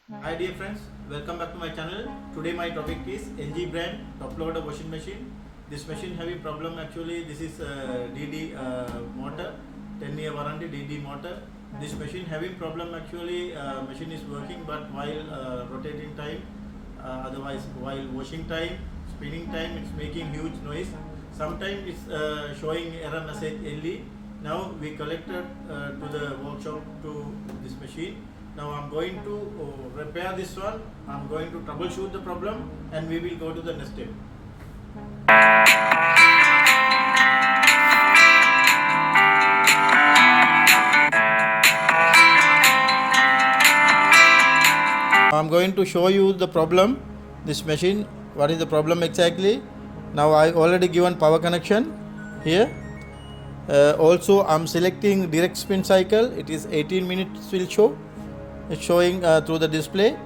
Hi dear friends, welcome back to my channel. Today my topic is NG brand top loader washing machine. This machine having problem actually. This is DD motor, 10-year warranty DD motor. This machine having problem actually. Machine is working, but while rotating time, otherwise while washing time, spinning time, it's making huge noise. Sometimes it's showing error message early. Now we collected to the workshop to this machine. Now I'm going to repair this one. I'm going to troubleshoot the problem, and we will go to the next step. I'm going to show you the problem. This machine, what is the problem exactly? Now I already given power connection here. Also I'm selecting direct spin cycle. It is 18 minutes will show. It's showing through the display.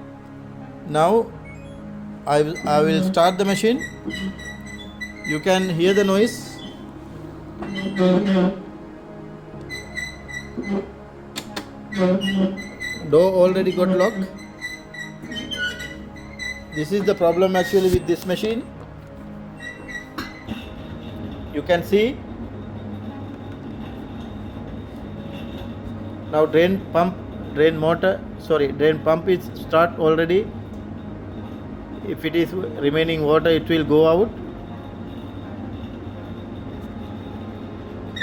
Now I will start the machine. You can hear the noise. Door already got locked. This is the problem actually with this machine. You can see. Now drain pump is start already. If it is remaining water, it will go out.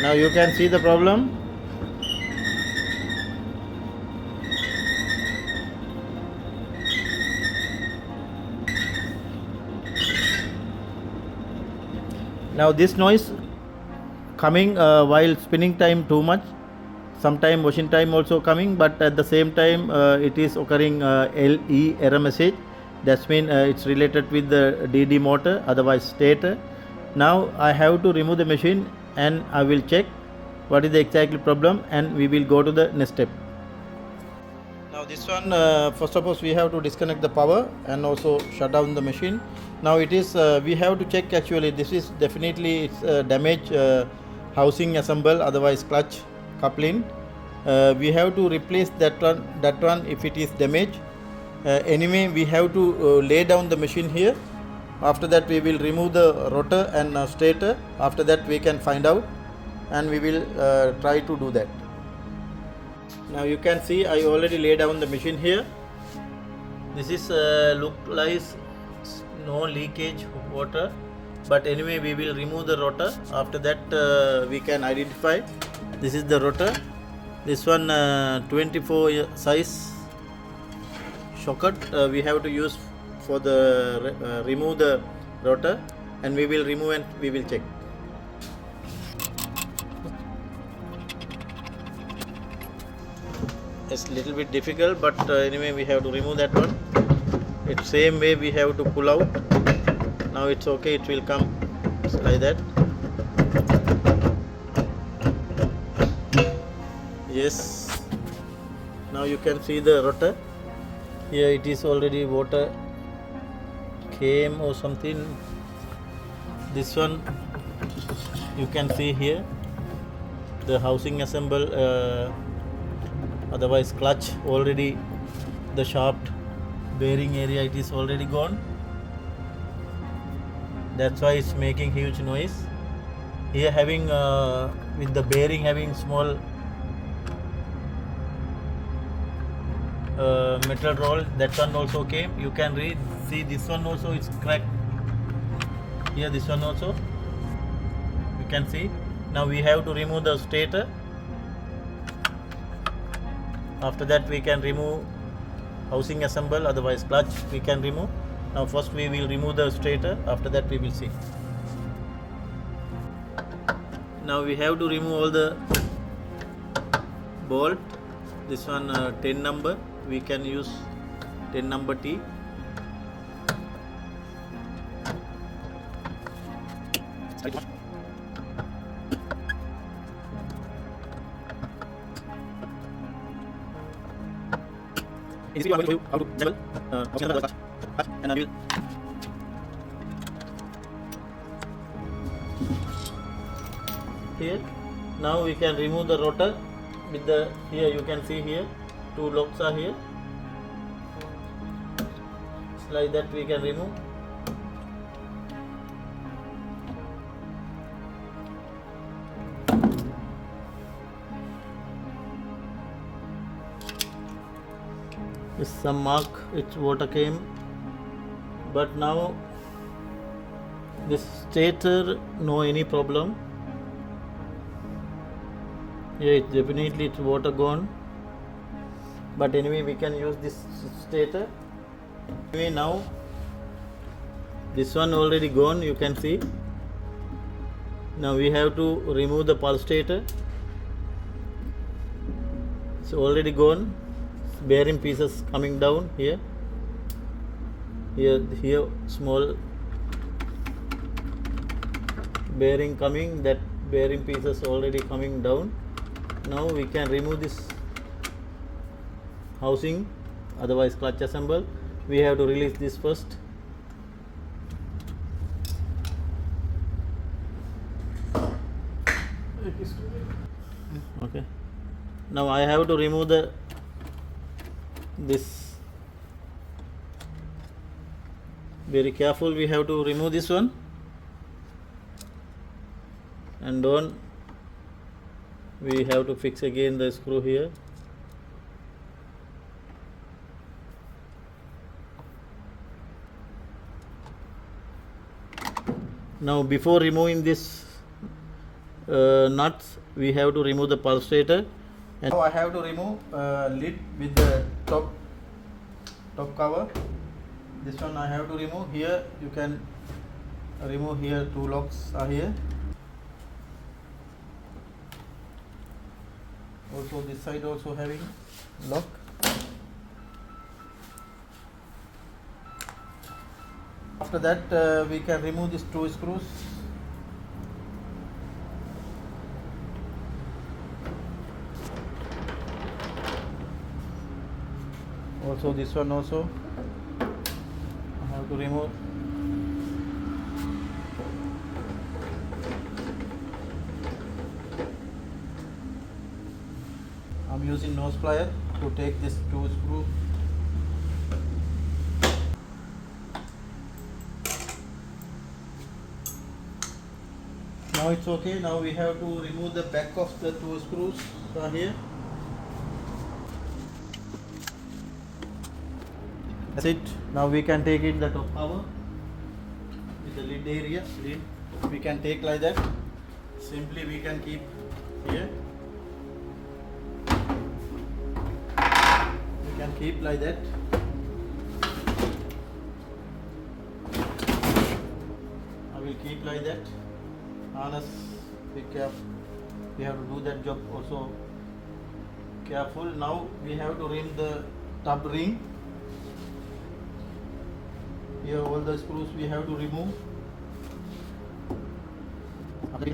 Now you can see the problem. Now this noise coming while spinning time too much. Sometime washing time also coming, but at the same time it is occurring LE error message. That's mean it's related with the DD motor, otherwise stator. Now I have to remove the machine and I will check what is the exact problem, and we will go to the next step. Now this one, first of all we have to disconnect the power and also shut down the machine. Now it is we have to check actually. This is definitely it's damaged housing assemble, otherwise clutch coupling. We have to replace that one if it is damaged. Anyway, we have to lay down the machine here. After that we will remove the rotor and stator. After that we can find out, and we will try to do that. Now you can see I already lay down the machine here. This is look like no leakage of water, but anyway we will remove the rotor. After that we can identify. This is the rotor. This one 24 size socket we have to use for the remove the rotor, and we will remove and we will check. It's a little bit difficult, but anyway we have to remove that one. It's same way we have to pull out. Now it's okay, it will come like that. Yes, now you can see the rotor. Here it is already water came or something. This one you can see here the housing assemble, otherwise clutch already, the shaft bearing area it is already gone. That's why it's making huge noise. Here having with the bearing having small metal roll, that one also came. You can see this one also is cracked. Here this one also you can see. Now we have to remove the stator. After that we can remove housing assemble, otherwise clutch we can remove. Now first we will remove the stator, after that we will see. Now we have to remove all the bolt. This one 10 number, we can use 10 number T. In this video I will show you how to disassemble housing assemble clutch, and I will here. Now we can remove the rotor with the, here you can see here two locks are here. like that we can remove. It's some mark, its water came, but now this stator no any problem. Yeah, it's definitely it's water gone, but anyway we can use this stator. Anyway, now this one already gone, you can see. Now we have to remove the pulsator. It's already gone. Bearing pieces coming down here. Here small bearing coming, that bearing pieces already coming down. Now we can remove this housing, otherwise clutch assemble. We have to release this first. Okay, now I have to remove this. Very careful, we have to remove this one, and we have to fix again the screw here. Now before removing this nuts, we have to remove the pulsator. And now I have to remove lid with the top cover. This one I have to remove. Here you can remove, here two locks are here. Also this side also having lock. After that we can remove these two screws. Also this one also I have to remove. I'm using nose plier to take this two screw. Now it's okay. Now we have to remove the back of the two screws here. That's it. Now we can take it the top cover with the lid area. Lid we can take like that. Simply we can keep here. We can keep like that. I will keep like that. Harness, be careful. We have to do that job also careful. Now we have to rim the top ring. Here all the screws we have to remove. So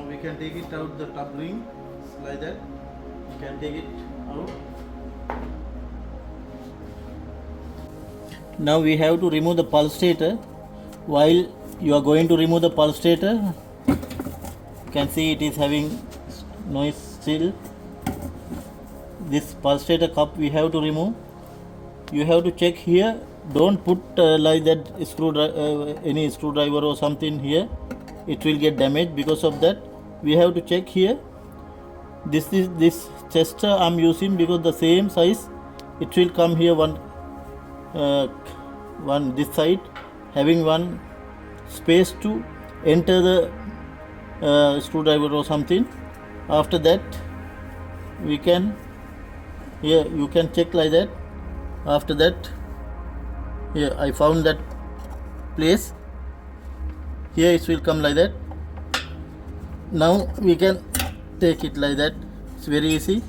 we can take it out the top ring like that. We can take it out. Now we have to remove the pulsator. While you are going to remove the pulsator, you can see it is having noise still. This pulsator cup we have to remove. You have to check here. Don't put like that any screwdriver or something here. It will get damaged. Because of that, we have to check here. This is this tester I'm using because the same size. It will come here one this side, having one space to enter the screwdriver or something. After that we can, here you can check like that. After that, here I found that place. Here it will come like that. Now we can take it like that. It's very easy.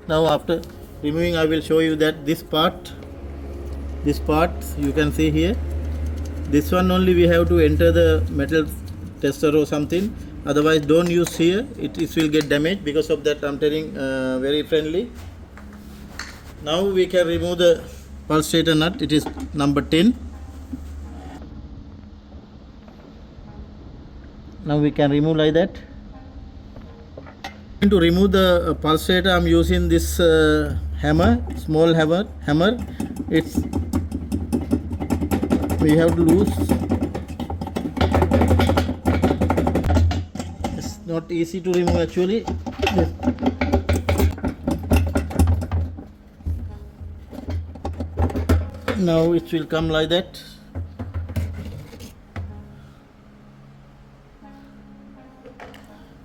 Now after removing, I will show you that this part you can see here. This one only we have to enter the metal tester or something. Otherwise don't use here. It will get damaged. Because of that I'm telling very friendly. Now we can remove the pulsator nut. It is number 10. Now we can remove like that. To remove the pulsator, I'm using this hammer, small hammer. It's we have to loose. It's not easy to remove actually. Now it will come like that.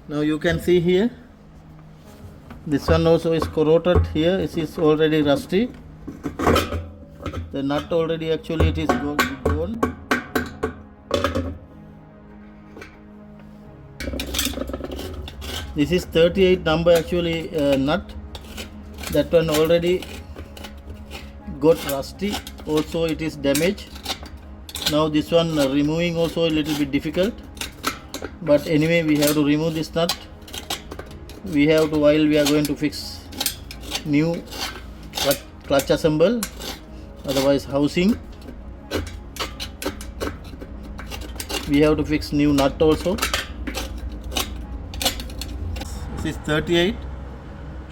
Now you can see here, this one also is corroded here. It is already rusty. The nut already actually it is gone. This is 38 number actually nut. That one already got rusty. Also it is damaged. Now this one removing also a little bit difficult. But anyway, we have to remove this nut. We have to, while we are going to fix new clutch assemble, otherwise housing, we have to fix new nut also. This is 38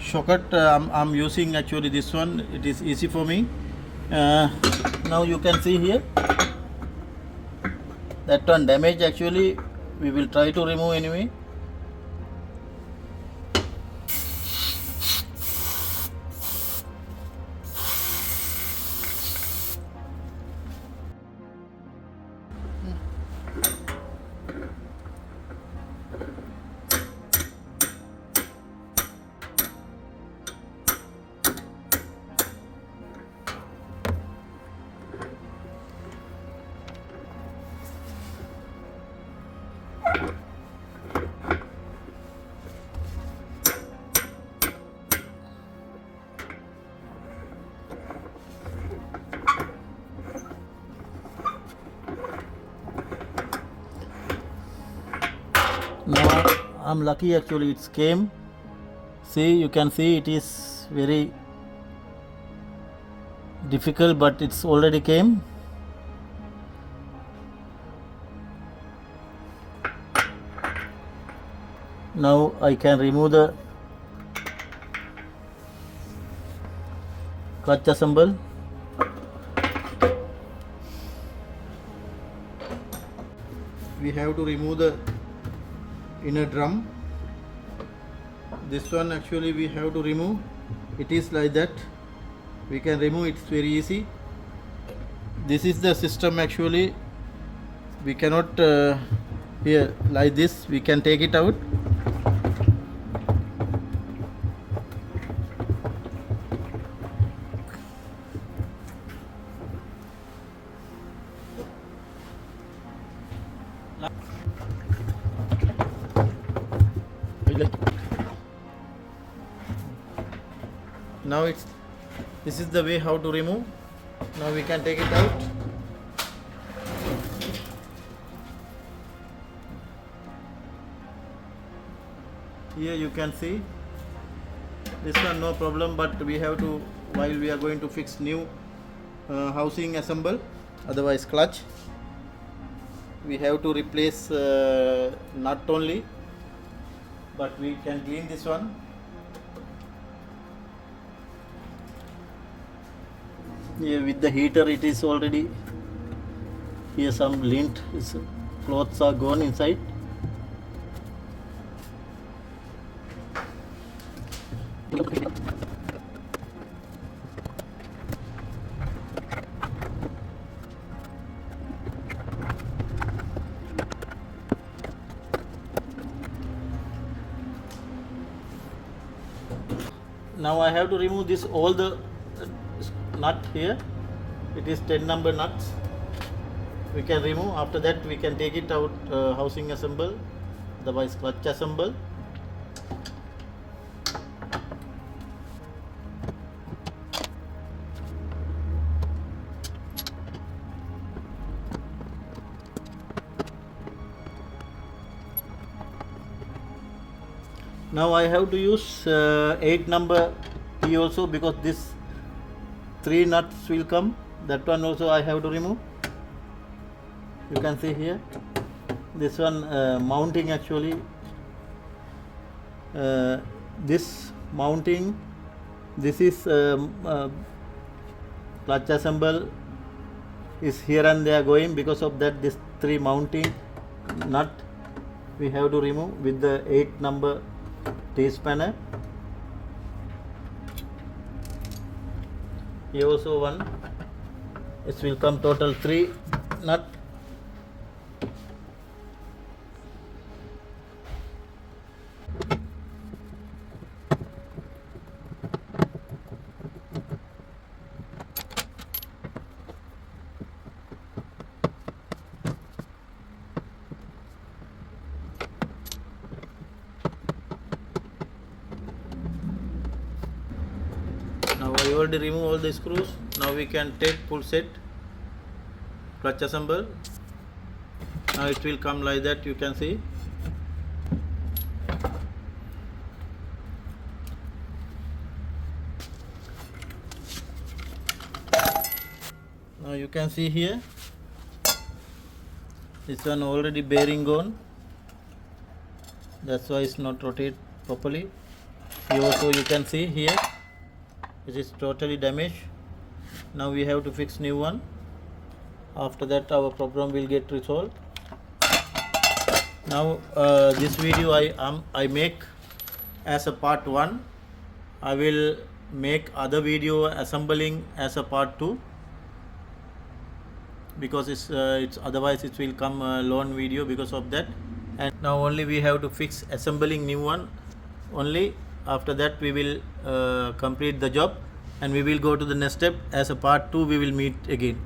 socket. I'm using actually this one. It is easy for me. Now you can see here, that one damaged actually. We will try to remove anyway. Now I'm lucky actually it's came. See, you can see it is very difficult, but it's already came. Now I can remove the clutch assemble. We have to remove the inner drum. This one actually we have to remove. It is like that. We can remove, it's very easy. This is the system actually. We cannot here like this. We can take it out. Now this is the way how to remove. Now we can take it out. Here you can see this one no problem, but we have to, while we are going to fix new housing assemble, otherwise clutch, we have to replace nut only, but we can clean this one. Here with the heater it is already, here some lint, clothes are gone inside. Now I have to remove this all the nut here. It is 10 number nuts. We can remove. After that we can take it out, housing assemble, otherwise clutch assemble. Now I have to use 8 number key also, because this 3 nuts will come. That one also I have to remove. You can see here. This one mounting actually. This mounting, this is clutch assemble is here and there going. Because of that, this 3 mounting nut we have to remove with the 8 number T-spanner. Here also one. It will come total 3 nut. Now I already remove all the screws. Now we can take Pulsate, clutch assemble. Now it will come like that, you can see. Now you can see here, this one already bearing gone. That's why it's not rotate properly. Here also you can see here, it is totally damaged. Now we have to fix new one. After that our problem will get resolved. Now this video I make as a part 1. I will make other video assembling as a part 2, because it's otherwise it will come a long video because of that. And now only we have to fix assembling new one only. After that we will complete the job and we will go to the next step. As a part 2 we will meet again.